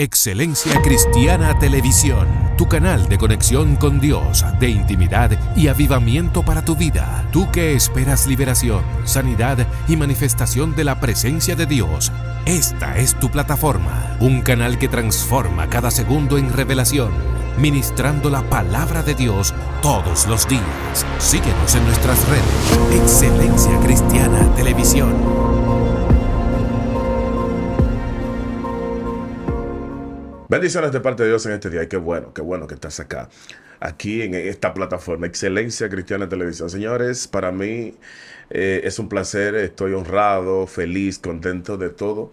Excelencia Cristiana Televisión, tu canal de conexión con Dios, de intimidad y avivamiento para tu vida. Tú que esperas liberación, sanidad y manifestación de la presencia de Dios, esta es tu plataforma. Un canal que transforma cada segundo en revelación, ministrando la palabra de Dios todos los días. Síguenos en nuestras redes. Excelencia Cristiana Televisión. Bendiciones de parte de Dios en este día. Y qué bueno que estás acá, aquí en esta plataforma, Excelencia Cristiana Televisión. Señores, para mí es un placer, estoy honrado, feliz, contento de todo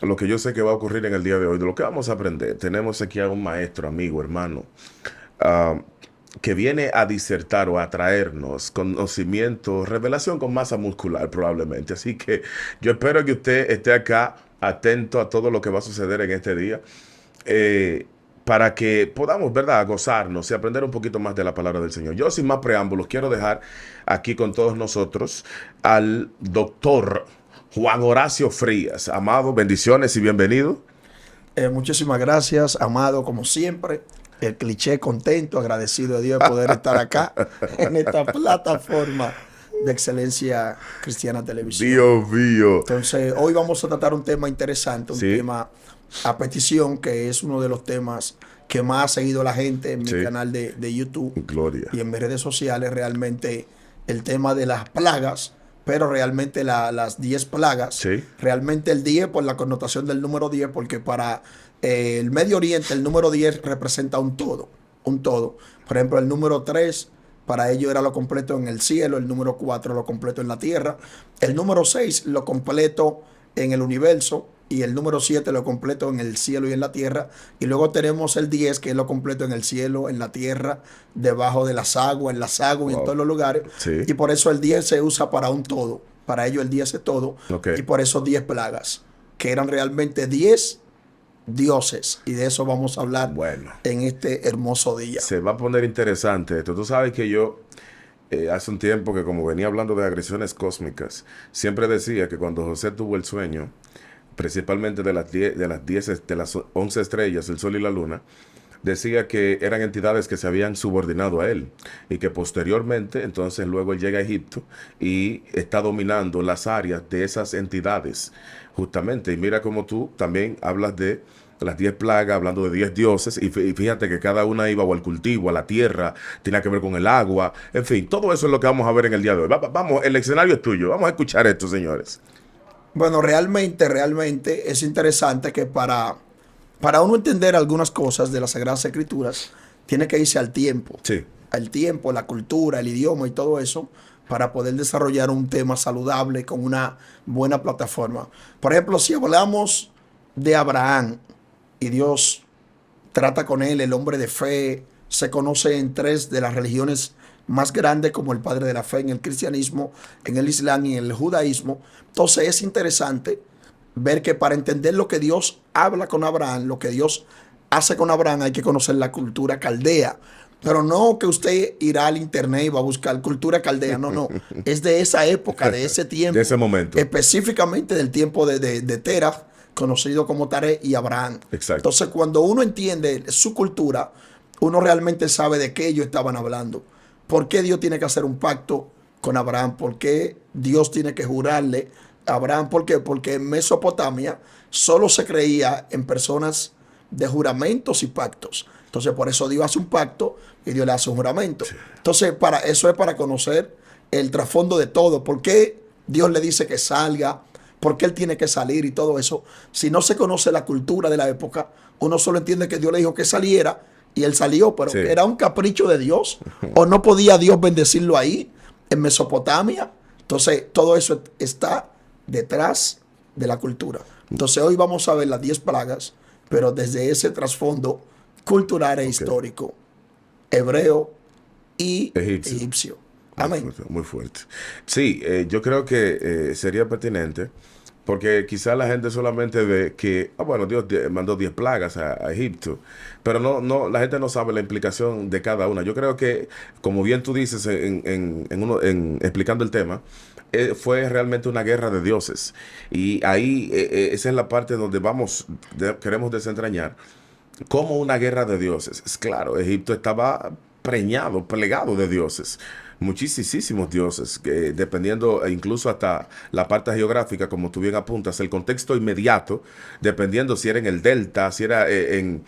lo que yo sé que va a ocurrir en el día de hoy, de lo que vamos a aprender. Tenemos aquí a un maestro, amigo, hermano, que viene a disertar o a traernos conocimiento, revelación con masa muscular probablemente. Así que yo espero que usted esté acá atento a todo lo que va a suceder en este día. Para que podamos, ¿verdad?, gozarnos y aprender un poquito más de la palabra del Señor. Yo, sin más preámbulos, quiero dejar aquí con todos nosotros al doctor Juan Horacio Frías. Amado, bendiciones y bienvenido. Muchísimas gracias, amado, como siempre. El cliché, contento, agradecido de Dios de poder estar acá en esta plataforma de Excelencia Cristiana Televisión. Dios mío. Entonces, hoy vamos a tratar un tema interesante, un tema a petición, que es uno de los temas que más ha seguido la gente en mi canal de YouTube. Gloria. Y en mis redes sociales. Realmente el tema de las plagas, pero realmente las 10 plagas. Realmente el 10 por la connotación del número 10, porque para el Medio Oriente el número 10 representa un todo. Por ejemplo, el número 3 para ellos era lo completo en el cielo, el número 4 lo completo en la tierra, el número 6 lo completo en el universo, y el número 7 lo completo en el cielo y en la tierra. Y luego tenemos el 10, que es lo completo en el cielo, en la tierra, debajo de las aguas, en las aguas y en todos los lugares. Y por eso el 10 se usa para un todo. Para ellos el 10 es todo. Y por eso 10 plagas, que eran realmente 10 dioses. Y de eso vamos a hablar en este hermoso día. Se va a poner interesante esto. Tú sabes que yo hace un tiempo, que como venía hablando de agresiones cósmicas, siempre decía que cuando José tuvo el sueño, principalmente de las 11 estrellas, el sol y la luna, decía que eran entidades que se habían subordinado a él, y que posteriormente, entonces luego él llega a Egipto y está dominando las áreas de esas entidades, justamente. Y mira cómo tú también hablas de las 10 plagas, hablando de 10 dioses, y fíjate que cada una iba o al cultivo, a la tierra, tenía que ver con el agua, en fin, todo eso es lo que vamos a ver en el día de hoy. Vamos, el escenario es tuyo, vamos a escuchar esto, señores. Bueno, realmente es interesante que para uno entender algunas cosas de las Sagradas Escrituras, tiene que irse al tiempo. Al tiempo, la cultura, el idioma y todo eso, para poder desarrollar un tema saludable con una buena plataforma. Por ejemplo, si hablamos de Abraham y Dios trata con él, el hombre de fe, se conoce en 3 de las religiones más grandes como el padre de la fe, en el cristianismo, en el islam y en el judaísmo. Entonces es interesante ver que para entender lo que Dios habla con Abraham, lo que Dios hace con Abraham, hay que conocer la cultura caldea. Pero no que usted irá al internet y va a buscar cultura caldea, no. Es de esa época, de ese tiempo. De ese momento. Específicamente del tiempo de Terah, conocido como Taré, y Abraham. Exacto. Entonces cuando uno entiende su cultura, uno realmente sabe de qué ellos estaban hablando. ¿Por qué Dios tiene que hacer un pacto con Abraham? ¿Por qué Dios tiene que jurarle a Abraham? ¿Por qué? Porque en Mesopotamia solo se creía en personas de juramentos y pactos. Entonces, por eso Dios hace un pacto y Dios le hace un juramento. Entonces, eso es para conocer el trasfondo de todo. ¿Por qué Dios le dice que salga? ¿Por qué él tiene que salir y todo eso? Si no se conoce la cultura de la época, uno solo entiende que Dios le dijo que saliera y él salió, pero era un capricho de Dios, o no podía Dios bendecirlo ahí, en Mesopotamia. Entonces, todo eso está detrás de la cultura. Entonces, hoy vamos a ver las 10 plagas, pero desde ese trasfondo cultural e histórico, hebreo y egipcio. Amén. Muy fuerte. Sí, yo creo que sería pertinente, Porque quizá la gente solamente ve que, bueno, Dios mandó 10 plagas a Egipto, pero la gente no sabe la implicación de cada una. Yo creo que, como bien tú dices explicando el tema, fue realmente una guerra de dioses. Y ahí, esa es la parte donde queremos desentrañar. Como una guerra de dioses. Es claro, Egipto estaba plegado de dioses. Muchísimos dioses, que dependiendo incluso hasta la parte geográfica, como tú bien apuntas, el contexto inmediato, dependiendo si era en el delta, si era en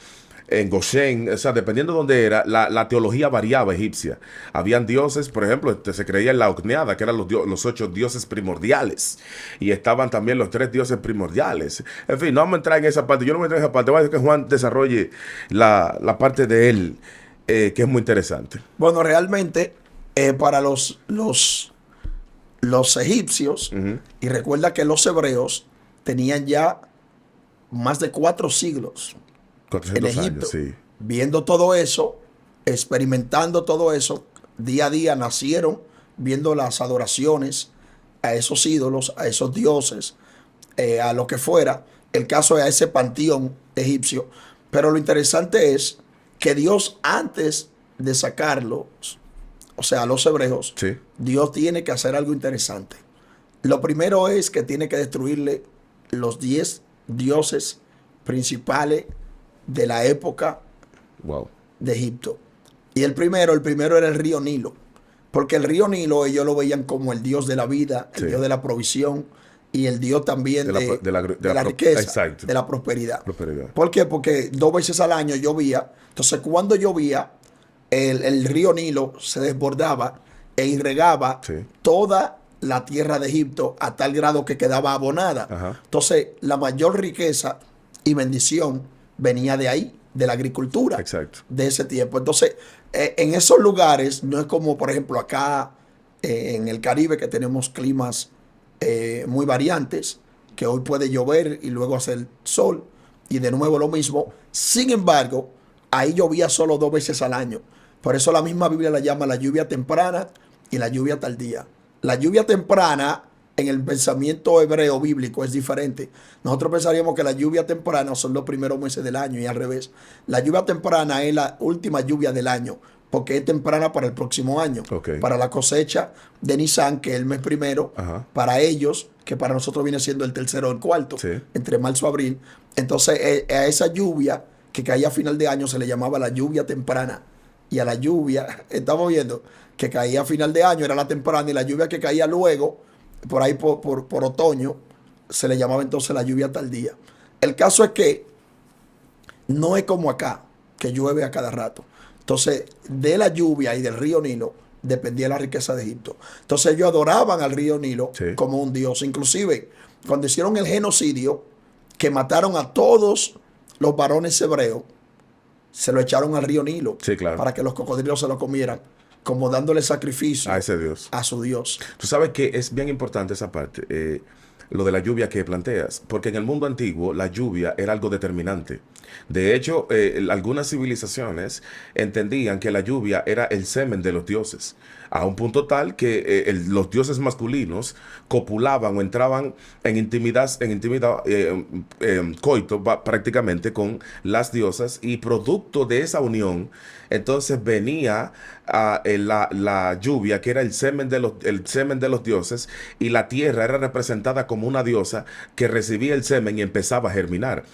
Goshen, o sea, dependiendo de dónde era, la teología variaba egipcia. Habían dioses, por ejemplo, se creía en la Ocneada, que eran los 8 dioses primordiales, y estaban también los 3 dioses primordiales. En fin, no vamos a entrar en esa parte, yo no voy a entrar en esa parte, voy a dejar que Juan desarrolle la parte de él, que es muy interesante. Bueno, realmente, para los egipcios, y recuerda que los hebreos tenían ya más de 4 siglos 400 en Egipto, años, sí. viendo todo eso, experimentando todo eso, día a día nacieron viendo las adoraciones a esos ídolos, a esos dioses, a lo que fuera, el caso es a ese panteón egipcio. Pero lo interesante es que Dios, antes de sacarlos, o sea, a los hebreos, Sí. Dios tiene que hacer algo interesante. Lo primero es que tiene que destruirle los 10 dioses principales de la época Wow. de Egipto. Y el primero era el río Nilo. Porque el río Nilo ellos lo veían como el dios de la vida, el Sí. dios de la provisión y el dios también de la riqueza, exacto. de la prosperidad. Prosperidad. ¿Por qué? Porque 2 veces al año llovía. Entonces, cuando llovía, el río Nilo se desbordaba e irregaba Sí. toda la tierra de Egipto a tal grado que quedaba abonada. Ajá. Entonces, la mayor riqueza y bendición venía de ahí, de la agricultura. Exacto. De ese tiempo. Entonces, en esos lugares, no es como, por ejemplo, acá en el Caribe, que tenemos climas muy variantes, que hoy puede llover y luego hacer sol, y de nuevo lo mismo. Sin embargo, ahí llovía solo 2 veces al año. Por eso la misma Biblia la llama la lluvia temprana y la lluvia tardía. La lluvia temprana, en el pensamiento hebreo bíblico, es diferente. Nosotros pensaríamos que la lluvia temprana son los primeros meses del año y al revés. La lluvia temprana es la última lluvia del año, porque es temprana para el próximo año. Ok. Para la cosecha de Nisan, que es el mes primero, Ajá. para ellos, que para nosotros viene siendo el tercero o el cuarto, Sí. entre marzo y abril. Entonces, a esa lluvia que caía a final de año se le llamaba la lluvia temprana. Y a la lluvia, estamos viendo, que caía a final de año era la temprana, y la lluvia que caía luego, por ahí por otoño, se le llamaba entonces la lluvia tardía. El caso es que no es como acá, que llueve a cada rato. Entonces, de la lluvia y del río Nilo dependía la riqueza de Egipto. Entonces, ellos adoraban al río Nilo Sí. como un dios. Inclusive, cuando hicieron el genocidio, que mataron a todos los varones hebreos, se lo echaron al río Nilo, Sí, claro. para que los cocodrilos se lo comieran, como dándole sacrificio A ese Dios. a su Dios. Tú sabes que es bien importante esa parte, lo de la lluvia que planteas, porque en el mundo antiguo la lluvia era algo determinante. De hecho, algunas civilizaciones entendían que la lluvia era el semen de los dioses, a un punto tal que los dioses masculinos copulaban o entraban en intimidad, coito prácticamente con las diosas, y producto de esa unión, entonces venía la lluvia, que era el semen de los dioses, y la tierra era representada como una diosa que recibía el semen y empezaba a germinar.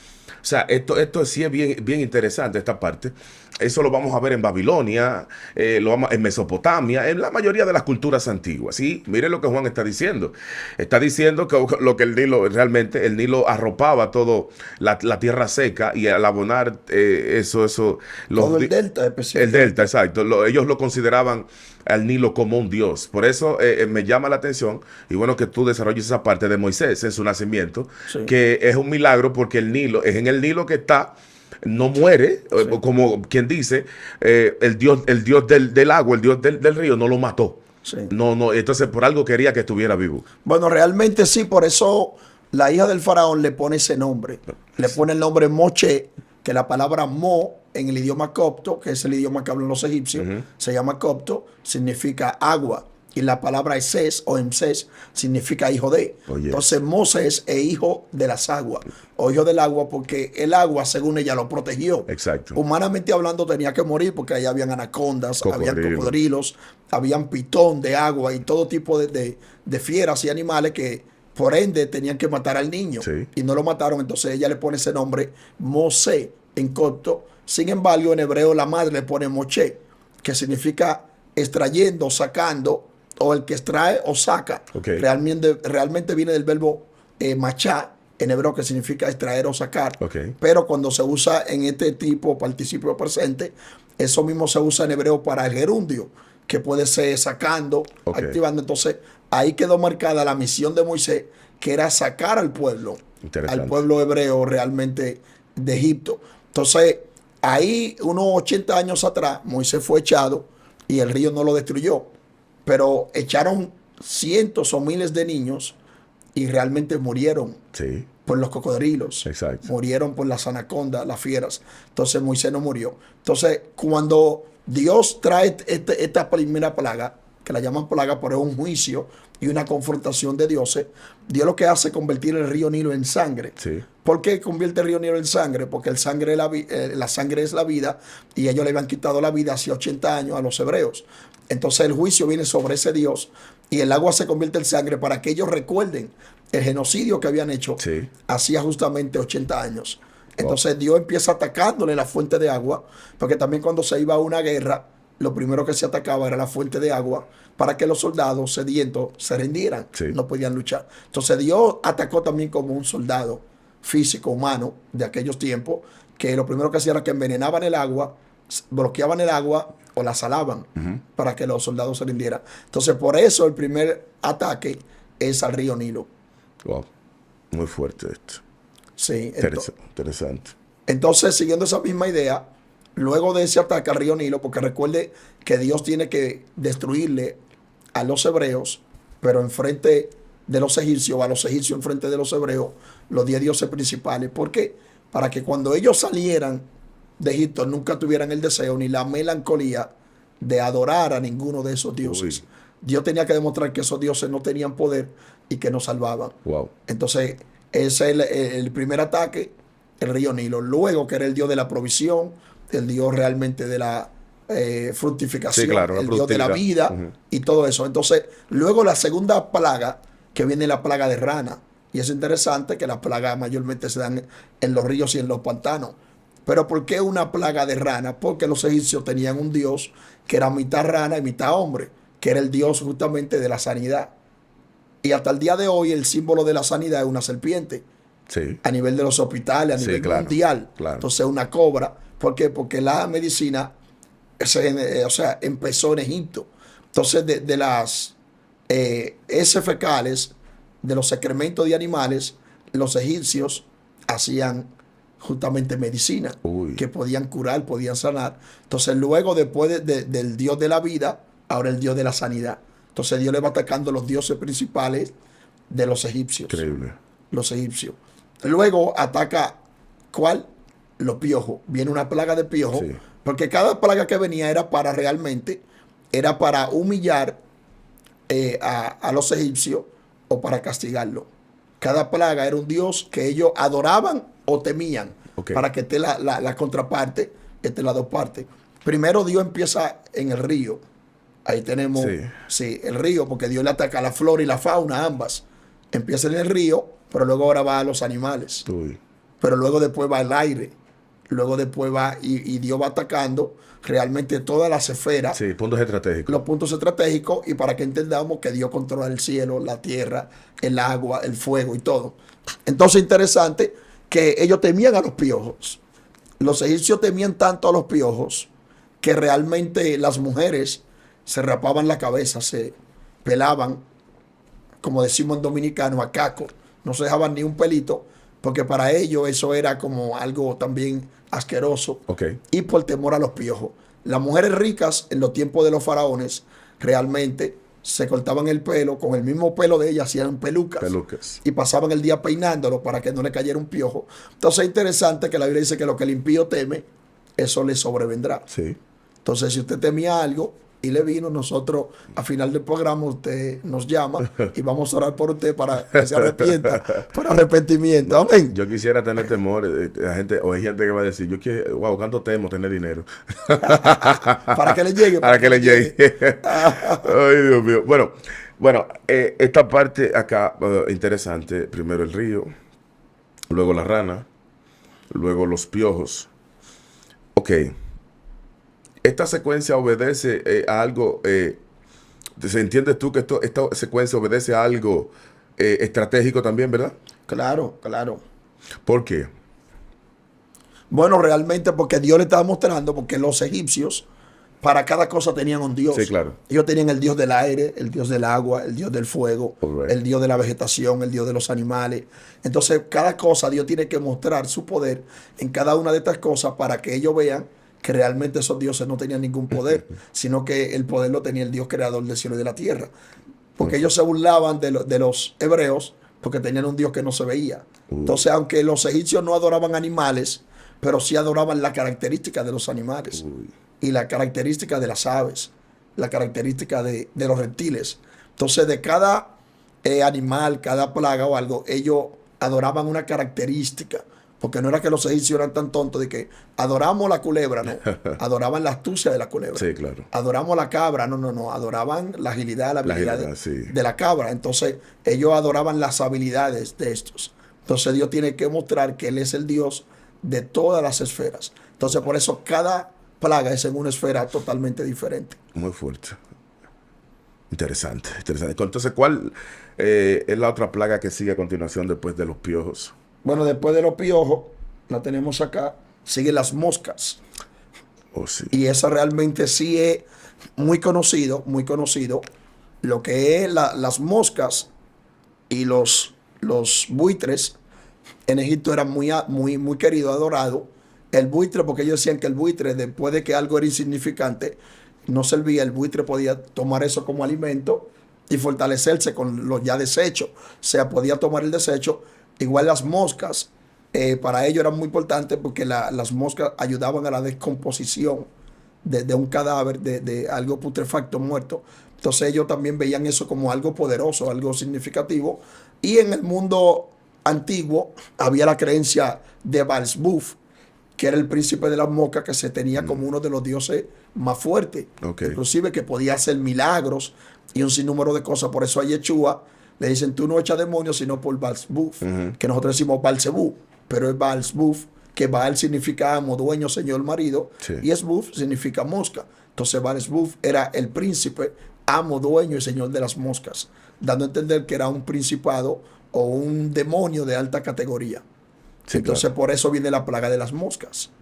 O sea, esto sí es bien interesante, esta parte. Eso lo vamos a ver en Babilonia, en Mesopotamia, en la mayoría de las culturas antiguas. ¿Sí? Mire lo que Juan está diciendo. Está diciendo que lo que el Nilo arropaba todo la tierra seca, y al abonar Todo el delta especial. el delta, exacto. Ellos lo consideraban al Nilo como un dios. Por eso me llama la atención, y bueno, que tú desarrolles esa parte de Moisés en su nacimiento, Sí. que es un milagro, porque el Nilo, es en el Nilo que está, no muere, como quien dice, el dios del agua, el dios del río, no lo mató. Sí. No, entonces por algo quería que estuviera vivo. Bueno, realmente sí, por eso la hija del faraón le pone ese nombre. Le pone el nombre Moche, que la palabra Mo en el idioma copto, que es el idioma que hablan los egipcios, se llama copto, significa agua. y la palabra Esés o Emsés significa hijo de. Oh, yes. Entonces Moses es hijo de las aguas o hijo del agua porque el agua, según ella, lo protegió. Exacto. Humanamente hablando, tenía que morir porque ahí habían anacondas, habían Cocodrilo. cocodrilos, habían pitón de agua y todo tipo de fieras y animales que por ende tenían que matar al niño. Sí. Y no lo mataron, entonces ella le pone ese nombre Mosé en corto. Sin embargo, en hebreo la madre le pone Moshe, que significa extrayendo, sacando, o el que extrae o saca. Okay. Realmente viene del verbo machá, en hebreo, que significa extraer o sacar. Okay. Pero cuando se usa en este tipo participio presente, eso mismo se usa en hebreo para el gerundio, que puede ser sacando, Okay. activando. Entonces, ahí quedó marcada la misión de Moisés, que era sacar al pueblo hebreo realmente de Egipto. Entonces, ahí, unos 80 años atrás, Moisés fue echado y el río no lo destruyó. Pero echaron cientos o miles de niños y realmente murieron Sí. por los cocodrilos. Exacto. Murieron por las anacondas, las fieras. Entonces Moisés no murió. Entonces, cuando Dios trae esta primera plaga, que la llaman plaga, pero es un juicio y una confrontación de dioses, Dios lo que hace es convertir el río Nilo en sangre. Sí. ¿Por qué convierte el río Nilo en sangre? Porque la sangre es la vida y ellos le habían quitado la vida hace 80 años a los hebreos. Entonces el juicio viene sobre ese Dios y el agua se convierte en sangre para que ellos recuerden el genocidio que habían hecho Sí. hacía justamente 80 años. Entonces Dios empieza atacándole la fuente de agua, porque también cuando se iba a una guerra, lo primero que se atacaba era la fuente de agua para que los soldados sedientos se rindieran, Sí. no podían luchar. Entonces Dios atacó también como un soldado físico, humano, de aquellos tiempos, que lo primero que hacía era que envenenaban el agua, bloqueaban el agua o la salaban para que los soldados se rindieran. Entonces por eso el primer ataque es al río Nilo. Wow. Muy fuerte esto. Sí, Interesante. entonces, siguiendo esa misma idea, luego de ese ataque al río Nilo, porque recuerde que Dios tiene que destruirle a los hebreos, pero enfrente de los egipcios, a los egipcios enfrente de los hebreos, los 10 dioses principales. ¿Por qué? Para que cuando ellos salieran de Egipto nunca tuvieran el deseo ni la melancolía de adorar a ninguno de esos dioses. Uy. Dios tenía que demostrar que esos dioses no tenían poder y que no salvaban. Wow. Entonces, ese es el primer ataque, el río Nilo. Luego, que era el Dios de la provisión, el Dios realmente de la fructificación, Sí, claro, la el Dios de la productividad. vida y todo eso. Entonces, luego la segunda plaga, que viene la plaga de rana. Y es interesante que las plagas mayormente se dan en los ríos y en los pantanos. Pero ¿por qué una plaga de rana? Porque los egipcios tenían un dios que era mitad rana y mitad hombre, que era el dios justamente de la sanidad. Y hasta el día de hoy el símbolo de la sanidad es una serpiente. Sí. A nivel de los hospitales, a Sí, nivel claro, mundial. claro. Entonces una cobra. ¿Por qué? Porque la medicina empezó en Egipto. Entonces de las heces fecales, de los excrementos de animales, los egipcios hacían justamente medicina, Uy. que podían curar, podían sanar. Entonces luego después del Dios de la vida, ahora el Dios de la sanidad. Entonces Dios le va atacando los dioses principales de los egipcios. Increíble. Los egipcios. Luego ataca, ¿cuál? Los piojos. Viene una plaga de piojos. Sí. Porque cada plaga que venía era para humillar a los egipcios o para castigarlo. Cada plaga era un dios que ellos adoraban o temían. Ok. Para que esté la contraparte, esté las dos partes. Primero Dios empieza en el río. Ahí tenemos el río, porque Dios le ataca a la flora y la fauna, ambas. Empieza en el río, pero luego ahora va a los animales. Uy. Pero luego después va al aire. Luego después va y Dios va atacando realmente todas las esferas. Sí, puntos estratégicos. Los puntos estratégicos, y para que entendamos que Dios controla el cielo, la tierra, el agua, el fuego y todo. Entonces, interesante que ellos temían a los piojos. Los egipcios temían tanto a los piojos que realmente las mujeres se rapaban la cabeza, se pelaban, como decimos en dominicano, a caco. No se dejaban ni un pelito, porque para ellos eso era como algo también asqueroso. Ok. Y por temor a los piojos. Las mujeres ricas en los tiempos de los faraones realmente se cortaban el pelo, con el mismo pelo de ellas hacían pelucas. Y pasaban el día peinándolo para que no le cayera un piojo. Entonces es interesante que la Biblia dice que lo que el impío teme, eso le sobrevendrá. Sí. Entonces, si usted temía algo, y le vino, nosotros a final del programa usted nos llama y vamos a orar por usted para que se arrepienta, por arrepentimiento. Amén. Yo quisiera tener temor, la gente, o hay gente que va a decir, yo quiero, wow, ¿cuánto temo tener dinero? Para que le llegue. Para que le llegue. Ay, Dios mío. Bueno, esta parte acá, interesante. Primero el río, luego la rana, luego los piojos. Ok. Esta secuencia obedece a algo, ¿entiendes tú que esta secuencia obedece a algo estratégico también, verdad? Claro, claro. ¿Por qué? Bueno, realmente porque Dios le estaba mostrando, porque los egipcios para cada cosa tenían un dios. Sí, claro. Ellos tenían el dios del aire, el dios del agua, el dios del fuego, Right. el dios de la vegetación, el dios de los animales. Entonces, cada cosa Dios tiene que mostrar su poder en cada una de estas cosas para que ellos vean que realmente esos dioses no tenían ningún poder, sino que el poder lo tenía el Dios creador del cielo y de la tierra. Porque ellos se burlaban de los hebreos porque tenían un Dios que no se veía. Entonces, aunque los egipcios no adoraban animales, pero sí adoraban la característica de los animales y la característica de las aves, la característica de los reptiles. Entonces, de cada animal, cada plaga o algo, ellos adoraban una característica. Porque no era que los egipcios eran tan tontos de que adoramos la culebra, no. Adoraban la astucia de la culebra. Sí, claro. Adoramos la cabra, no. Adoraban la agilidad, la habilidad sí. de la cabra. Entonces, ellos adoraban las habilidades de estos. Entonces, Dios tiene que mostrar que Él es el Dios de todas las esferas. Entonces, por eso cada plaga es en una esfera totalmente diferente. Muy fuerte. Interesante, interesante. Entonces, ¿cuál es la otra plaga que sigue a continuación después de los piojos? Bueno, después de los piojos, la tenemos acá, siguen las moscas. Oh, sí. Y eso realmente sí es muy conocido, lo que es las moscas y los buitres. En Egipto eran muy querido, adorado. El buitre, porque ellos decían que el buitre, después de que algo era insignificante, no servía, el buitre podía tomar eso como alimento y fortalecerse con los ya desechos. O sea, podía tomar el desecho. Igual las moscas, para ellos eran muy importantes porque las moscas ayudaban a la descomposición de un cadáver, de algo putrefacto muerto. Entonces ellos también veían eso como algo poderoso, algo significativo. Y en el mundo antiguo había la creencia de Baalsbuf, que era el príncipe de las moscas, que se tenía como uno de los dioses más fuertes. Okay. Inclusive que podía hacer milagros y un sinnúmero de cosas. Por eso a Yeshua le dicen, tú no echas demonios sino por Baalsbuf, que nosotros decimos Baalzebú, pero es Baalsbuf, que Baal significa amo, dueño, señor, marido, sí. Y Esbuf significa mosca. Entonces Baalsbuf era el príncipe, amo, dueño y señor de las moscas, dando a entender que era un principado o un demonio de alta categoría. Sí, entonces claro. por eso viene la plaga de las moscas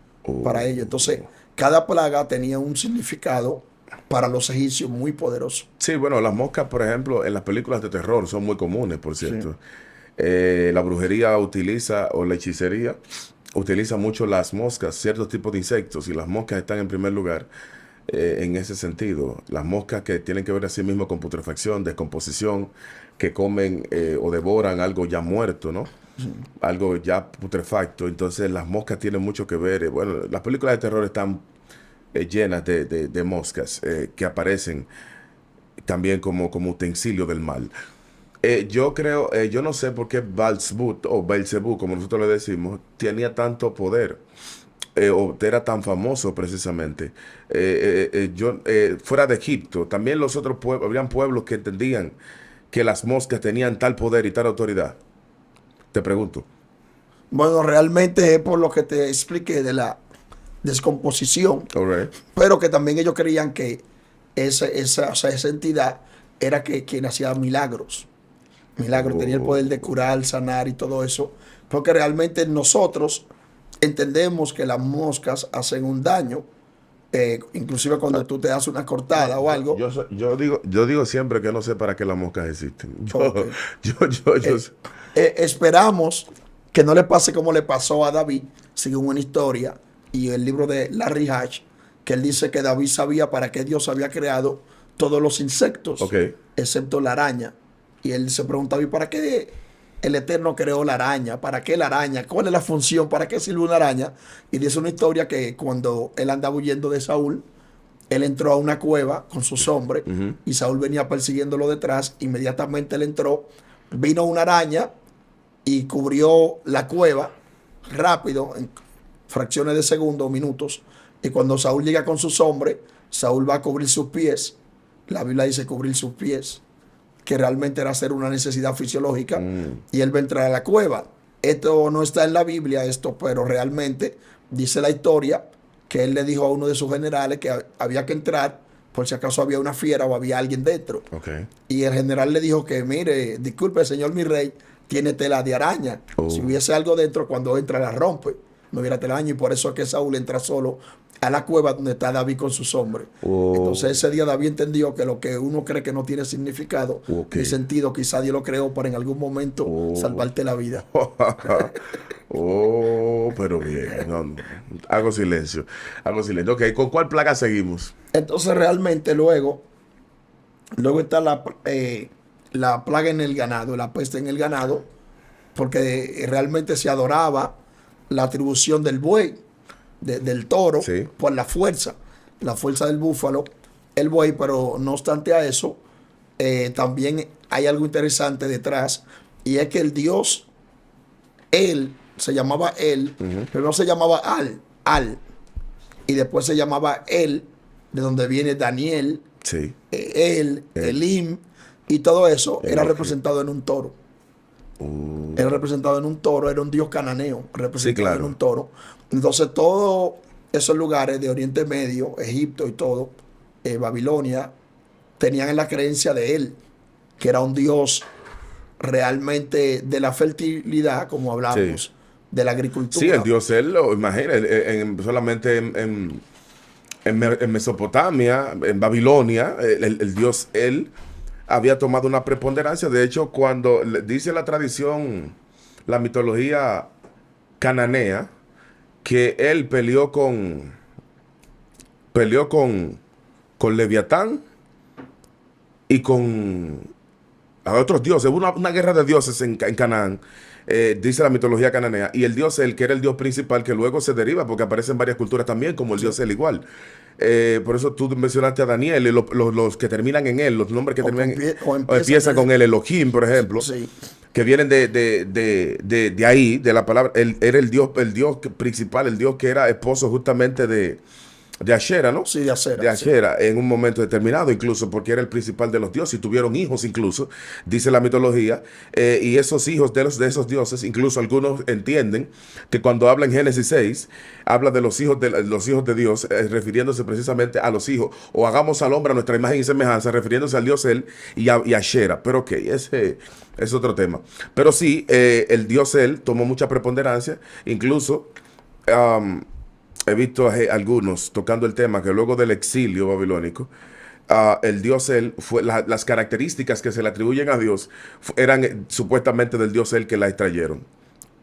para ellos. Entonces cada plaga tenía un significado para los egipcios muy poderoso. Sí, bueno, las moscas, por ejemplo, en las películas de terror son muy comunes, por cierto. Sí. La brujería utiliza, o la hechicería, utiliza mucho las moscas, ciertos tipos de insectos, y las moscas están en primer lugar en ese sentido. Las moscas que tienen que ver así mismo con putrefacción, descomposición, que comen o devoran algo ya muerto, ¿no? Algo ya putrefacto. Entonces las moscas tienen mucho que ver. Bueno, las películas de terror están llenas de moscas que aparecen también como utensilio del mal. Yo creo, yo no sé por qué Baalsbuf o Beelzebú, como nosotros le decimos, tenía tanto poder o era tan famoso precisamente. Fuera de Egipto, también los otros pueblos, habían pueblos que entendían que las moscas tenían tal poder y tal autoridad. Te pregunto. Bueno, realmente es por lo que te expliqué de la descomposición, Right. Pero que también ellos creían que esa entidad era quien hacía milagros. Tenía el poder de curar, sanar y todo eso, porque realmente nosotros entendemos que las moscas hacen un daño, inclusive cuando tú te das una cortada o algo. Yo digo siempre que no sé para qué las moscas existen. Esperamos que no le pase como le pasó a David, según una historia y el libro de Larry Hatch, que él dice que David sabía para qué Dios había creado todos los insectos, excepto la araña. Y él se preguntaba, ¿y para qué el Eterno creó la araña? ¿Para qué la araña? ¿Cuál es la función? ¿Para qué sirve una araña? Y dice una historia que cuando él andaba huyendo de Saúl, él entró a una cueva con sus hombres y Saúl venía persiguiéndolo detrás. Inmediatamente él entró, vino una araña y cubrió la cueva rápido, en fracciones de segundos, minutos. Y cuando Saúl llega con sus hombres, Saúl va a cubrir sus pies. La Biblia dice cubrir sus pies, que realmente era hacer una necesidad fisiológica, y él va a entrar a la cueva. Esto no está en la Biblia, pero realmente dice la historia que él le dijo a uno de sus generales que había que entrar por si acaso había una fiera o había alguien dentro. Okay. Y el general le dijo que, mire, disculpe, señor mi rey, tiene tela de araña. Si hubiese algo dentro, cuando entra la rompe. No hubiera telaraña, y por eso es que Saúl entra solo a la cueva donde está David con sus hombres. Entonces ese día David entendió que lo que uno cree que no tiene significado ni sentido, quizá Dios lo creó para en algún momento salvarte la vida. Pero bien. No. Hago silencio. Ok, ¿con cuál plaga seguimos? Entonces realmente luego está la plaga en el ganado, la peste en el ganado, porque realmente se adoraba la atribución del buey, del toro, sí, por la fuerza del búfalo, el buey. Pero no obstante a eso, también hay algo interesante detrás, y es que el Dios, él, se llamaba él, pero no se llamaba al, y después se llamaba él, de donde viene Daniel, sí, Elim, y todo eso era representado en un toro. Era representado en un toro, era un dios cananeo, representado en un toro. Entonces todos esos lugares de Oriente Medio, Egipto y todo, Babilonia, tenían la creencia de él, que era un dios realmente de la fertilidad, como hablamos, de la agricultura. Sí, el dios él, lo imagina, solamente en Mesopotamia, en Babilonia, el dios él había tomado una preponderancia. De hecho, cuando dice la tradición, la mitología cananea, que él peleó con Leviatán y con otros dioses. Hubo una guerra de dioses en Canaán, dice la mitología cananea, y el dios El, que era el dios principal, que luego se deriva porque aparece en varias culturas también, como el dios El igual. Por eso tú mencionaste a Daniel, y los que terminan en él, los nombres que empiezan con el Elohim, por ejemplo, que vienen de ahí, de la palabra. Él era el dios principal, el dios que era esposo justamente de Ashera, ¿no? Sí, de Ashera. De Ashera, en un momento determinado, incluso porque era el principal de los dioses, y tuvieron hijos incluso, dice la mitología, y esos hijos de esos dioses, incluso algunos entienden que cuando habla en Génesis 6, habla de los hijos de Dios, refiriéndose precisamente a los hijos, o hagamos al hombre a nuestra imagen y semejanza, refiriéndose al dios él y a Ashera. Pero ok, ese es otro tema. Pero sí, el dios él tomó mucha preponderancia, incluso he visto a algunos tocando el tema que luego del exilio babilónico, el dios él, las características que se le atribuyen a Dios eran supuestamente del dios él, que la extrayeron.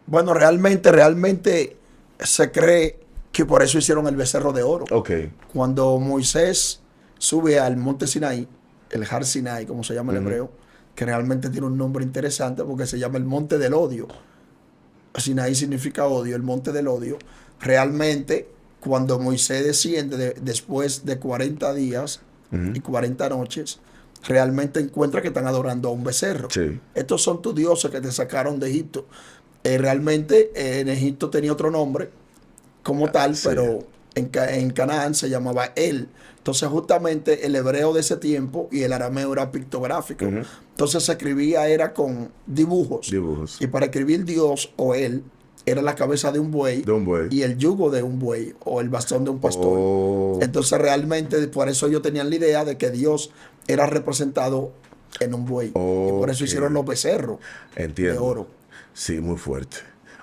Bueno, realmente se cree que por eso hicieron el becerro de oro. Okay. Cuando Moisés sube al monte Sinaí, el Har Sinai, como se llama en hebreo, que realmente tiene un nombre interesante porque se llama el monte del odio. Sinaí significa odio, el monte del odio. Realmente, cuando Moisés desciende después de 40 días y 40 noches, realmente encuentra que están adorando a un becerro. Sí. Estos son tus dioses que te sacaron de Egipto. Realmente en Egipto tenía otro nombre como tal, pero en Canaán se llamaba él. Entonces justamente el hebreo de ese tiempo y el arameo era pictográfico. Entonces se escribía era con dibujos. Y para escribir Dios o él, era la cabeza de un buey y el yugo de un buey o el bastón de un pastor. Entonces realmente por eso ellos tenían la idea de que Dios era representado en un buey. Y por eso hicieron los becerros de oro. Sí, muy fuerte.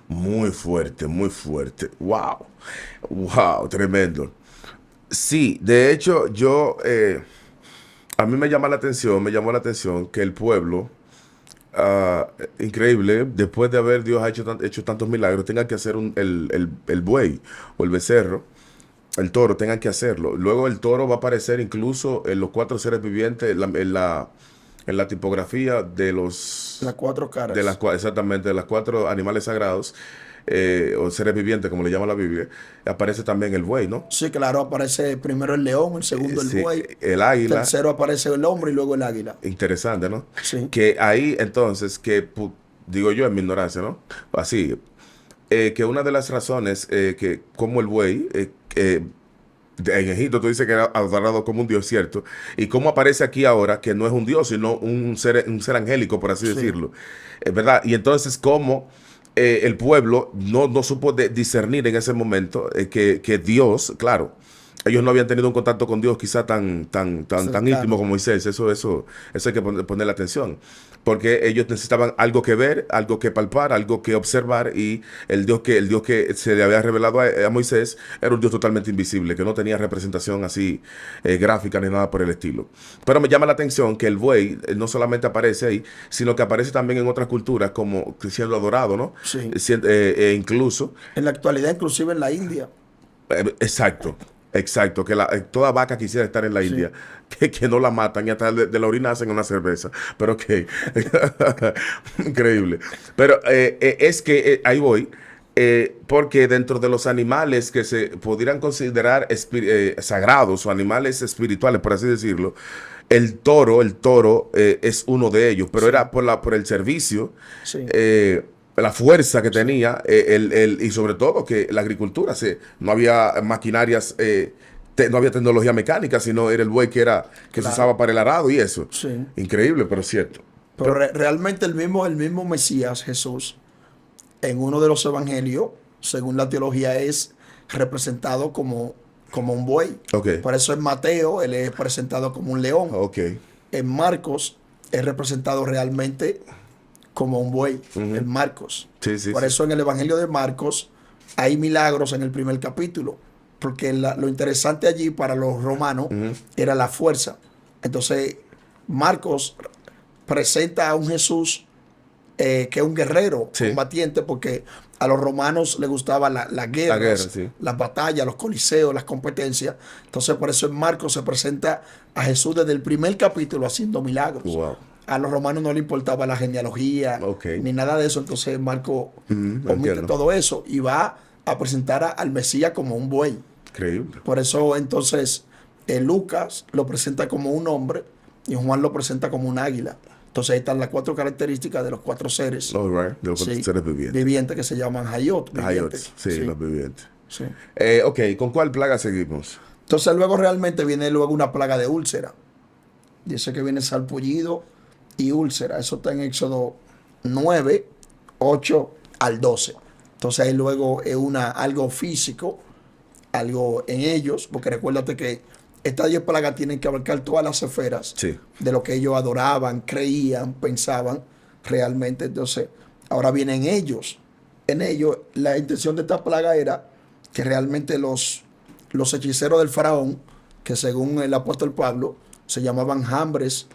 Muy fuerte, muy fuerte. Wow. Wow, tremendo. Sí, de hecho a mí me llamó la atención que el pueblo, increíble, después de haber Dios hecho tantos milagros, tenga que hacer el buey o el becerro, el toro, tengan que hacerlo. Luego el toro va a aparecer incluso en los 4 seres vivientes, en la tipografía de las 4 caras. Exactamente, de las 4 animales sagrados. o seres vivientes, como le llama la Biblia, aparece también el buey, ¿no? Sí, claro, aparece primero el león, el segundo el Sí, buey, el águila. tercero aparece el hombre y luego el águila. Interesante, ¿no? Sí. Que ahí entonces, digo yo en mi ignorancia, ¿no? Así, que una de las razones que como el buey, en Egipto tú dices que era adorado como un dios, ¿cierto? Y cómo aparece aquí ahora que no es un dios, sino un ser angélico, por así Sí. decirlo. ¿Verdad? Y entonces cómo el pueblo no supo discernir en ese momento que Dios, claro, ellos no habían tenido un contacto con Dios quizá tan Cercano. íntimo como Moisés. Eso hay que ponerle atención. Porque ellos necesitaban algo que ver, algo que palpar, algo que observar. Y el Dios que se le había revelado a Moisés era un Dios totalmente invisible, que no tenía representación así gráfica ni nada por el estilo. Pero me llama la atención que el buey no solamente aparece ahí, sino que aparece también en otras culturas como siendo adorado, ¿no? Sí. Incluso. En la actualidad, inclusive en la India. Exacto. Exacto, que toda vaca quisiera estar en la Sí. India, que no la matan y hasta de la orina hacen una cerveza. Pero ok, increíble. Pero es que ahí voy, porque dentro de los animales que se pudieran considerar sagrados o animales espirituales, por así decirlo, el toro es uno de ellos, pero Sí. era por el servicio. Sí. La fuerza que tenía y sobre todo que la agricultura, no había maquinarias, no había tecnología mecánica, sino era el buey que se Claro. usaba para el arado y eso. Sí. Increíble, pero cierto. Pero realmente el mismo Mesías, Jesús, en uno de los evangelios, según la teología, es representado como un buey. Ok. Por eso en Mateo él es presentado como un león. Ok. En Marcos es representado realmente como un buey. En Marcos. Sí, sí, Por sí. eso en el evangelio de Marcos hay milagros en el primer capítulo. Porque lo interesante allí para los romanos era la fuerza. Entonces, Marcos presenta a un Jesús que es un guerrero, Sí. combatiente, porque a los romanos les gustaba la guerra, guerra, sí. las batallas, los coliseos, las competencias. Entonces, por eso en Marcos se presenta a Jesús desde el primer capítulo haciendo milagros. Wow. A los romanos no le importaba la genealogía Ok. ni nada de eso. Entonces, Marcos omite entiendo. todo eso y va a presentar al Mesías como un buey. Increíble. Por eso, entonces, Lucas lo presenta como un hombre y Juan lo presenta como un águila. Entonces, ahí están las 4 características de los 4 seres All right. De los sí, seres vivientes. vivientes que se llaman Hayot. Vivientes. Sí, los vivientes. Sí. Ok, ¿con cuál plaga seguimos? Entonces, luego realmente viene luego una plaga de úlcera. Dice que viene sarpullido y úlcera. Eso está en Éxodo 9, 8 al 12. Entonces, ahí luego es algo físico, algo en ellos, porque recuérdate que estas 10 plagas tienen que abarcar todas las esferas Sí. de lo que ellos adoraban, creían, pensaban realmente. Entonces, ahora vienen ellos. En ellos, la intención de esta plaga era que realmente los hechiceros del faraón, que según el apóstol Pablo, se llamaban Jambres,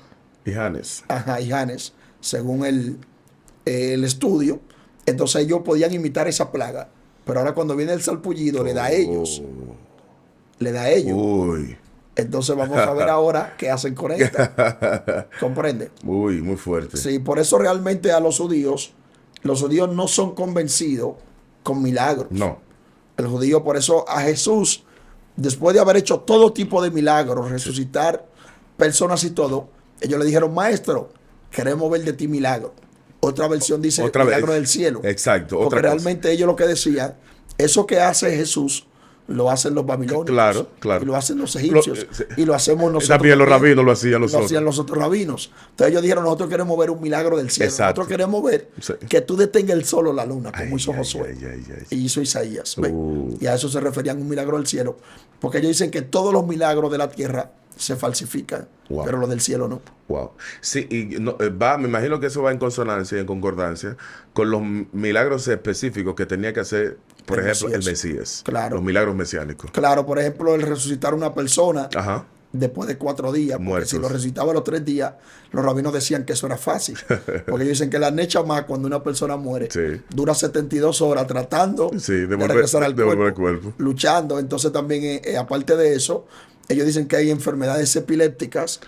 Y Janes. y Janes, según el estudio, entonces ellos podían imitar esa plaga. Pero ahora cuando viene el salpullido, le da a ellos. Le da a ellos. Uy. Entonces vamos a ver ahora qué hacen con esta. ¿Comprende? Uy, muy fuerte. Sí, por eso realmente a los judíos no son convencidos con milagros. No. El judío, por eso a Jesús, después de haber hecho todo tipo de milagros, resucitar personas y todo, ellos le dijeron, maestro, queremos ver de ti milagro. Otra versión dice milagro del cielo. Exacto. Porque Otra cosa. realmente ellos lo que decían, eso que hace Jesús, lo hacen los babilonios. Claro, claro. Y lo hacen los egipcios. Y lo hacemos nosotros. También los también. rabinos lo hacían Lo nosotros. hacían los otros rabinos. Entonces ellos dijeron, nosotros queremos ver un milagro del cielo. Exacto. Nosotros queremos ver Sí. que tú detengas el sol o la luna, como Ay, hizo ay, Josué. ay. Y hizo Isaías. ¿Ve? Uh. Y a eso se referían un milagro del cielo. Porque ellos dicen que todos los milagros de la tierra se falsifican, Wow. pero los del cielo no. Wow. Sí, y me imagino que eso va en consonancia y en concordancia con los milagros específicos que tenía que hacer, por El ejemplo, Mesías. el Mesías. Claro. Los milagros mesiánicos. Claro, por ejemplo, el resucitar a una persona Ajá. después de 4 días. Porque Muertos. si lo resucitaba a los 3 días, los rabinos decían que eso era fácil. Porque ellos dicen que la necha más cuando una persona muere Sí. dura 72 horas tratando Sí, de de regresar al volver cuerpo, al cuerpo. luchando. Entonces también, aparte de eso, ellos dicen que hay enfermedades epilépticas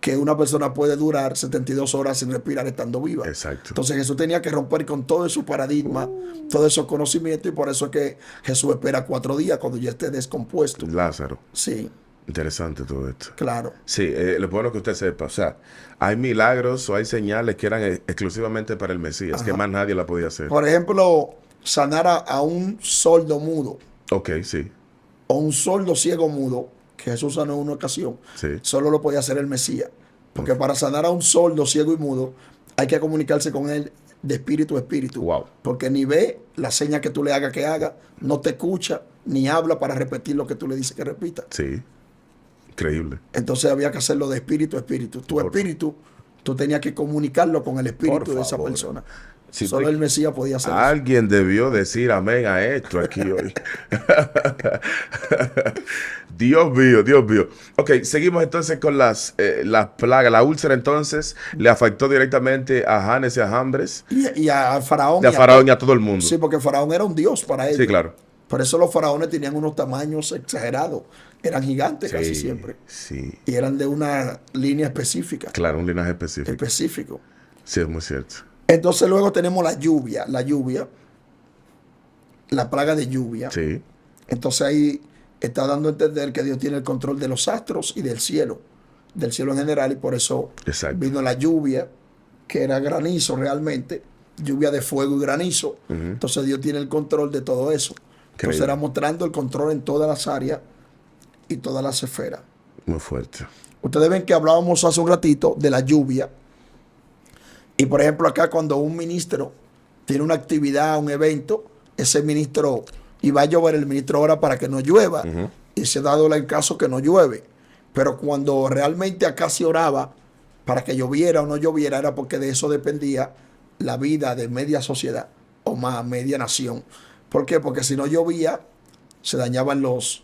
que una persona puede durar 72 horas sin respirar estando viva. Exacto. Entonces Jesús tenía que romper con todo su paradigma, todos esos conocimientos, y por eso es que Jesús espera 4 días cuando ya esté descompuesto. Lázaro. Sí, Interesante todo esto. claro. Sí, lo bueno que usted sepa, o sea, hay milagros o hay señales que eran exclusivamente para el Mesías, que más nadie la podía hacer. Por ejemplo, sanar a un sordo mudo Ok, sí, o un sordo ciego mudo, que Jesús sanó en una ocasión, sí. solo lo podía hacer el Mesías. Porque para sanar a un sordo, ciego y mudo, hay que comunicarse con él de espíritu a espíritu. Wow. Porque ni ve la seña que tú le hagas que haga, no te escucha, ni habla para repetir lo que tú le dices que repita. Sí, increíble. Entonces había que hacerlo de espíritu a espíritu. Tu espíritu, tú tenías que comunicarlo con el espíritu Por de esa favor. persona. Si Solo te- el Mesías podía hacer eso. Alguien debió decir amén a esto aquí hoy. Dios mío, Dios mío. Ok, seguimos entonces con las plagas. La úlcera entonces le afectó directamente a Janes y a Jambres, Y a Faraón. y a Faraón y a todo el mundo. Sí, porque Faraón era un dios para ellos. Sí, claro. Por eso los faraones tenían unos tamaños exagerados. Eran gigantes casi siempre. Sí, Y eran de una línea específica. claro, un linaje específico. Específico. Sí, es muy cierto. Entonces luego tenemos la lluvia. La plaga de lluvia. Sí, Entonces ahí está dando a entender que Dios tiene el control de los astros y del cielo en general, y por eso exacto. vino la lluvia, que era granizo realmente, lluvia de fuego y granizo. Entonces Dios tiene el control de todo eso. Entonces Increíble. era mostrando el control en todas las áreas y todas las esferas. Muy fuerte. Ustedes ven que hablábamos hace un ratito de la lluvia. Y por ejemplo acá cuando un ministro tiene una actividad, un evento, ese ministro, y va a llover, el ministro ora para que no llueva. Y se ha dado el caso que no llueve. Pero cuando realmente acá se oraba para que lloviera o no lloviera, era porque de eso dependía la vida de media sociedad o más media nación. ¿Por qué? Porque si no llovía, se dañaban los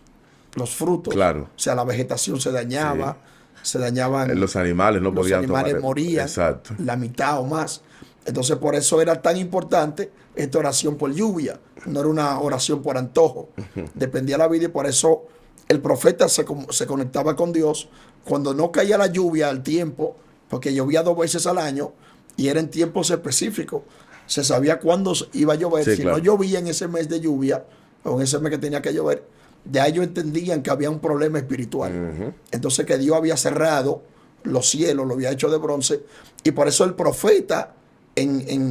frutos. Claro. O sea, la vegetación se dañaba, se dañaban Los animales no los podían animales tomar. morían, Exacto. la mitad o más. Entonces, por eso era tan importante esta oración por lluvia. No era una oración por antojo. Dependía de la vida, y por eso el profeta se conectaba con Dios cuando no caía la lluvia al tiempo, porque llovía 2 veces al año y era en tiempos específicos. Se sabía cuándo iba a llover. Sí, Si claro. no llovía en ese mes de lluvia o en ese mes que tenía que llover, ya ellos entendían que había un problema espiritual. Entonces que Dios había cerrado los cielos, lo había hecho de bronce, y por eso el profeta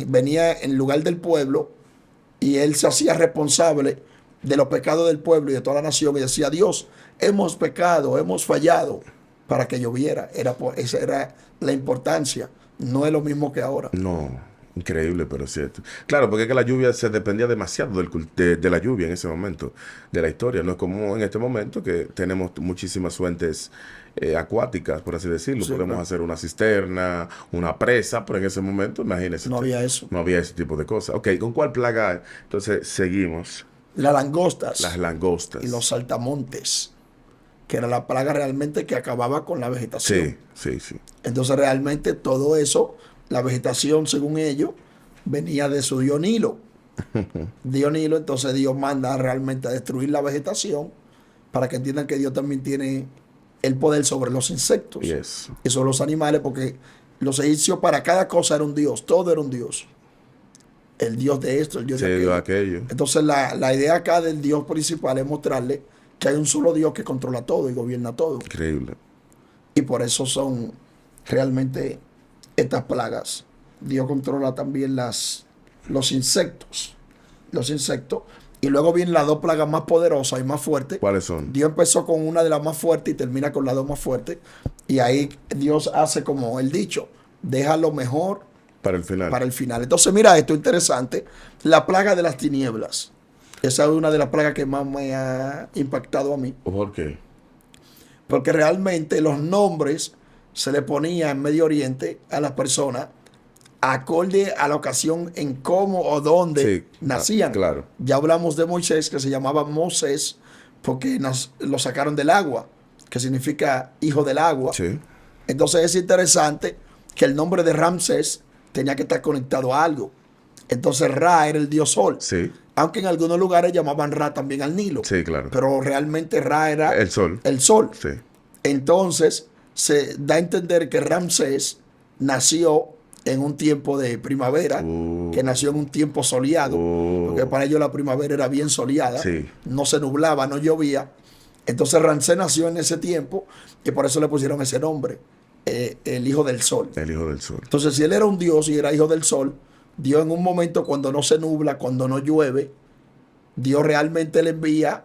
venía en lugar del pueblo y él se hacía responsable de los pecados del pueblo y de toda la nación y decía: Dios, hemos pecado, hemos fallado, para que lloviera. Esa era la importancia. No es lo mismo que ahora. No, increíble, pero cierto. Claro, porque es que la lluvia se dependía demasiado de la lluvia en ese momento de la historia. No es como en este momento que tenemos muchísimas fuentes acuáticas, por así decirlo. Sí, Podemos claro. hacer una cisterna, una presa, pero en ese momento, imagínense. No había eso. No había ese tipo de cosas. Ok, ¿con cuál plaga? Entonces, seguimos. Las langostas Las langostas. y los saltamontes, que era la plaga realmente que acababa con la vegetación. Sí, sí, sí. Entonces realmente todo eso, la vegetación según ellos, venía de su dios Nilo. Dios Nilo, entonces Dios manda realmente a destruir la vegetación para que entiendan que Dios también tiene el poder sobre los insectos Yes. y sobre los animales, porque los egipcios para cada cosa era un dios, todo era un dios. El dios de esto, el dios Sí, de aquello. aquello. Entonces la idea acá del dios principal es mostrarle que hay un solo Dios que controla todo y gobierna todo. Increíble. Y por eso son realmente estas plagas. Dios controla también los insectos. Los insectos. Y luego vienen las 2 plagas más poderosas y más fuertes. ¿Cuáles son? Dios empezó con una de las más fuertes y termina con las 2 más fuertes. Y ahí Dios hace como el dicho: deja lo mejor Para el final. para el final. Entonces, mira esto interesante. La plaga de las tinieblas. Esa es una de las plagas que más me ha impactado a mí. ¿Por qué? Porque realmente los nombres se le ponían en Medio Oriente a las personas acorde a la ocasión en cómo o dónde Sí, nacían. claro. Ya hablamos de Moisés, que se llamaba Moses porque lo sacaron del agua, que significa hijo del agua. Sí. Entonces es interesante que el nombre de Ramsés tenía que estar conectado a algo. Entonces Ra era el dios sol. Sí. Aunque en algunos lugares llamaban Ra también al Nilo. Sí, claro. Pero realmente Ra era El sol. el sol. Sí. Entonces, se da a entender que Ramsés nació en un tiempo de primavera, que nació en un tiempo soleado, porque para ellos la primavera era bien soleada, Sí. no se nublaba, no llovía. Entonces Ramsés nació en ese tiempo y por eso le pusieron ese nombre, el hijo del sol. El hijo del sol. Entonces, si él era un dios y era hijo del sol, Dios en un momento cuando no se nubla, cuando no llueve, Dios realmente le envía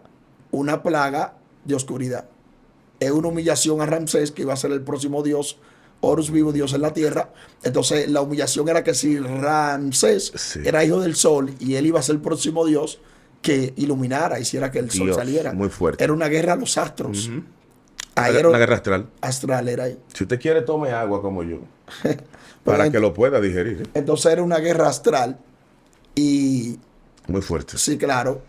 una plaga de oscuridad. Es una humillación a Ramsés, que iba a ser el próximo dios, Horus vivo, Dios en la tierra. Entonces, la humillación era que si Ramsés Sí. era hijo del sol y él iba a ser el próximo dios, que iluminara, hiciera que el sol Dios, saliera. muy fuerte. Era una guerra a los astros. Ahí era Una guerra astral. astral, era ahí. Si usted quiere, tome agua como yo. Pero Para que lo pueda digerir. Entonces era una guerra astral y Muy fuerte. sí, claro.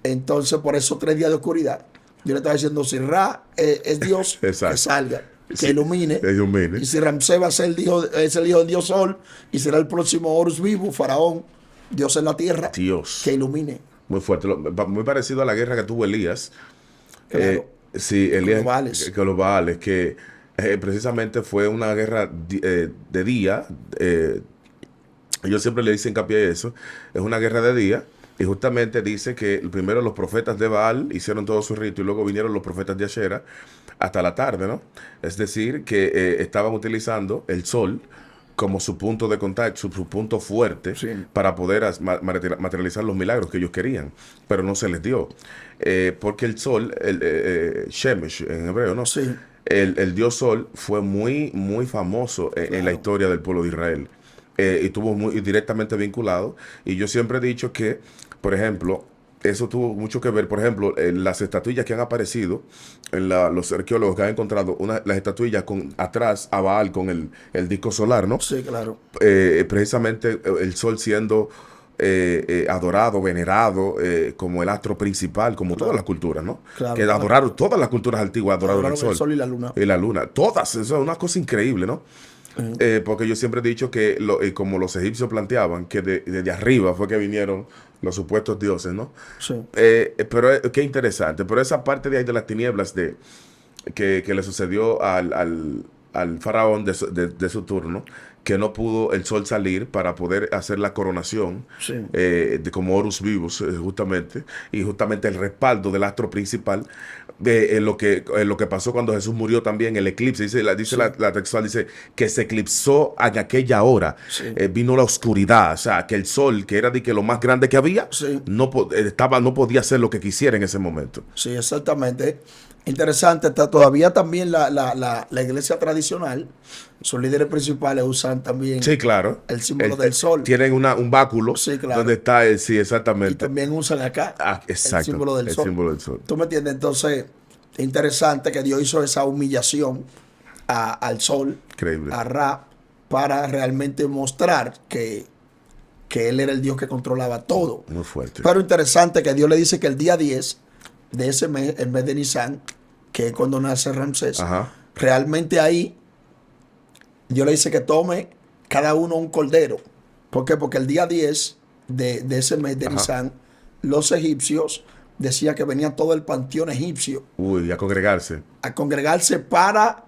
Entonces por eso 3 días de oscuridad. Yo le estaba diciendo, si Ra es Dios, Exacto. que salga, que Sí, ilumine. que ilumine. Y si Ramsés va a ser es el hijo del Dios Sol y será el próximo Horus vivo, Faraón, Dios en la tierra, Dios. que ilumine. Muy fuerte. Muy parecido a la guerra que tuvo Elías. Claro. Sí, Elías. los Baales. Que los Baales, que precisamente fue una guerra de día. Ellos siempre le dicen hincapié a eso. Es una guerra de día. Y justamente dice que primero los profetas de Baal hicieron todo su rito y luego vinieron los profetas de Ashera hasta la tarde, ¿no? Es decir, que estaban utilizando el sol como su punto de contacto, su punto fuerte, Sí. para poder materializar los milagros que ellos querían, pero no se les dio. Porque el sol, Shemesh en hebreo, ¿no? Sí. El dios sol fue muy, muy famoso en la historia del pueblo de Israel. Y estuvo muy directamente vinculado. Y yo siempre he dicho que, por ejemplo, eso tuvo mucho que ver, por ejemplo, en las estatuillas que han aparecido, los arqueólogos que han encontrado las estatuillas con atrás a Baal con el disco solar, ¿no? Sí, claro. Precisamente el sol siendo adorado, venerado como el astro principal, como todas las culturas, ¿no? Claro, Que claro. adoraron, todas las culturas antiguas adoraron el Adoraron sol. y la luna. Y la luna. Todas, eso es una cosa increíble, ¿no? Porque yo siempre he dicho que, como los egipcios planteaban, que desde arriba fue que vinieron los supuestos dioses, ¿no? Sí. Pero qué interesante. Pero esa parte de ahí de las tinieblas que le sucedió al faraón de su turno, que no pudo el sol salir para poder hacer la coronación Sí. como Horus Vivus, justamente, y justamente el respaldo del astro principal, en lo que pasó cuando Jesús murió también, el eclipse, dice la textual, dice que se eclipsó en aquella hora, Sí. vino la oscuridad, o sea, que el sol, que era de que lo más grande que había, Sí. no podía hacer lo que quisiera en ese momento. Sí, exactamente. Interesante, está todavía también la iglesia tradicional, sus líderes principales usan también Sí, claro. el símbolo del sol. Tienen un báculo Sí, claro. donde está, sí, Y exactamente. también usan acá Exacto, el símbolo del sol. símbolo del sol. ¿Tú me entiendes? Entonces, interesante que Dios hizo esa humillación al sol, Increíble. a Ra, para realmente mostrar que Él era el Dios que controlaba todo. Muy fuerte. Pero interesante que Dios le dice que el día 10 de ese mes, el mes de Nisan, que es cuando nace Ramsés, Ajá. realmente ahí Dios le dice que tome cada uno un cordero. ¿Por qué? Porque el día 10 de ese mes de Ajá. Nisan, los egipcios decían que venía todo el panteón egipcio Uy, a congregarse. a congregarse para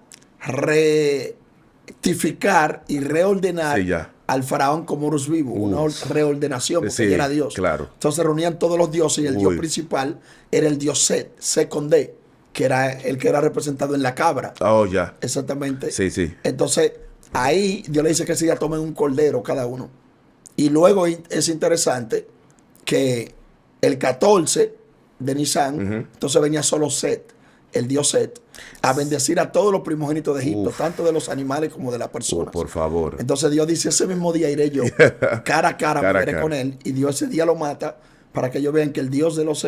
rectificar y reordenar Sí, ya. al faraón como Horus vivo, una reordenación, porque Sí, él era Dios. claro. Entonces reunían todos los dioses y el dios Uy. principal era el dios Set, Set con D, que era el que era representado en la cabra. Oh, ya. Exactamente. Sí, sí. Entonces, ahí Dios le dice que si ya tomen un cordero cada uno. Y luego es interesante que el 14 de Nisan, entonces venía solo Set, el dios Set, a bendecir a todos los primogénitos de Egipto, Uf. tanto de los animales como de las Oh, personas. por favor. Entonces Dios dice, ese mismo día iré yo, cara a cara, Cara a me veré cara. con él, y Dios ese día lo mata para que ellos vean que el Dios de los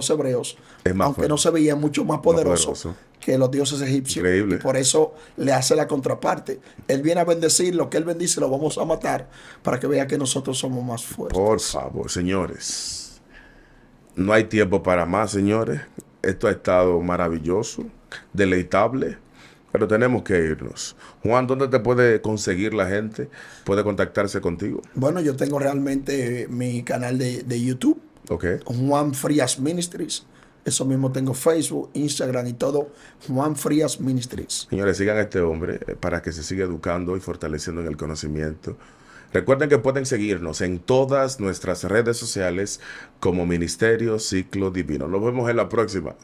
hebreos, Es más aunque fuerte. no se veía, mucho más poderoso, poderoso. que los dioses egipcios. Increíble. Y por eso le hace la contraparte. Él viene a bendecir, lo que él bendice lo vamos a matar para que vea que nosotros somos más fuertes. Por favor, señores. No hay tiempo para más, señores. Esto ha estado maravilloso, deleitable, pero tenemos que irnos. Juan, ¿dónde te puede conseguir la gente? ¿Puede contactarse contigo? Bueno, yo tengo realmente mi canal de YouTube, Ok. Juan Frías Ministries. Eso mismo tengo Facebook, Instagram y todo. Juan Frías Ministries. Señores, sigan a este hombre para que se siga educando y fortaleciendo en el conocimiento. Recuerden que pueden seguirnos en todas nuestras redes sociales como Ministerio Ciclo Divino. Nos vemos en la próxima.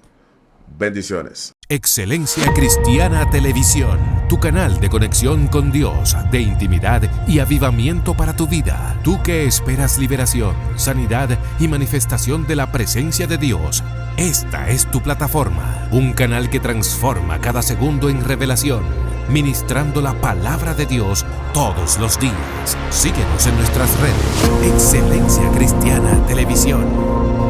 Bendiciones. Excelencia Cristiana Televisión, tu canal de conexión con Dios, de intimidad y avivamiento para tu vida. Tú que esperas liberación, sanidad y manifestación de la presencia de Dios. Esta es tu plataforma, un canal que transforma cada segundo en revelación, ministrando la palabra de Dios todos los días. Síguenos en nuestras redes. Excelencia Cristiana Televisión.